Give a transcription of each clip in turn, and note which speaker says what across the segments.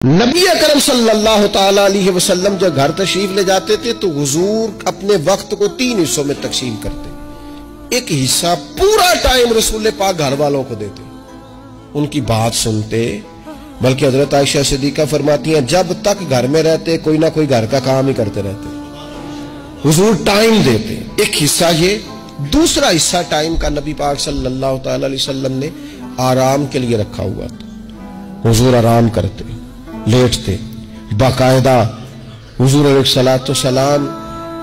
Speaker 1: نبی اکرم صلی اللہ تعالی علیہ وسلم جب گھر تشریف لے جاتے تھے تو حضور اپنے وقت کو 3 حصوں میں تقسیم کرتے. ایک حصہ پورا ٹائم رسول پاک گھر والوں کو دیتے, ان کی بات سنتے. بلکہ حضرت عائشہ صدیقہ فرماتی ہیں جب تک گھر میں رہتے کوئی نہ کوئی گھر کا کام ہی کرتے رہتے. حضور ٹائم دیتے. ایک حصہ یہ. دوسرا حصہ ٹائم کا نبی پاک صلی اللہ تعالی علیہ وسلم نے آرام کے لیے رکھا ہوا تھا. حضور آرام کرتے, لیٹتے. باقاعدہ حضور علیہ الصلوۃ والسلام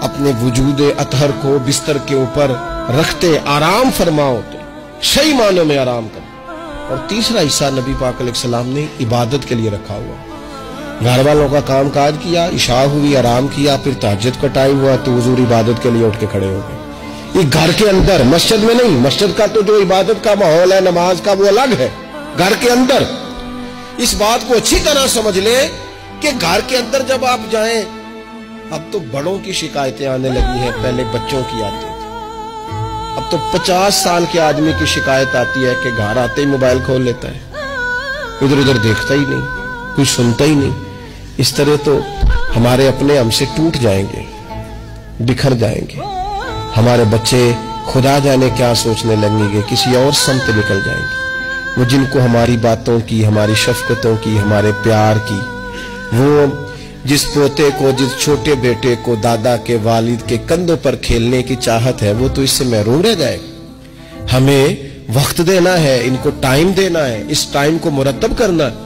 Speaker 1: اپنے وجود اطہر کو بستر کے اوپر رکھتے, آرام فرما ہوتے, صحیح معنوں میں آرام کرتے. اور تیسرا حصہ نبی پاک علیہ السلام نے عبادت کے لیے رکھا ہوا. گھر والوں کا کام کاج کیا, عشاء ہوئی, آرام کیا, پھر تہجد کا ٹائم ہوا تو حضور عبادت کے لیے اٹھ کے کھڑے ہو گئے. یہ گھر کے اندر, مسجد میں نہیں. مسجد کا تو جو عبادت کا ماحول ہے نماز کا وہ الگ ہے. گھر کے اندر اس بات کو اچھی طرح سمجھ لیں کہ گھر کے اندر جب آپ جائیں, اب تو بڑوں کی شکایتیں آنے لگی ہیں, پہلے بچوں کی آتی تھی. اب تو 50 سال کے آدمی کی شکایت آتی ہے کہ گھر آتے ہی موبائل کھول لیتا ہے, ادھر ادھر دیکھتا ہی نہیں, کچھ سنتا ہی نہیں. اس طرح تو ہمارے اپنے ہم سے ٹوٹ جائیں گے, بکھر جائیں گے. ہمارے بچے خدا جانے کیا سوچنے لگیں گے, کسی اور سمت نکل جائیں گے. وہ جن کو ہماری باتوں کی, ہماری شفقتوں کی, ہمارے پیار کی, وہ جس پوتے کو, جس چھوٹے بیٹے کو دادا کے والد کے کندھوں پر کھیلنے کی چاہت ہے, وہ تو اس سے محروم رہ جائے گا. ہمیں وقت دینا ہے, ان کو ٹائم دینا ہے, اس ٹائم کو مرتب کرنا ہے.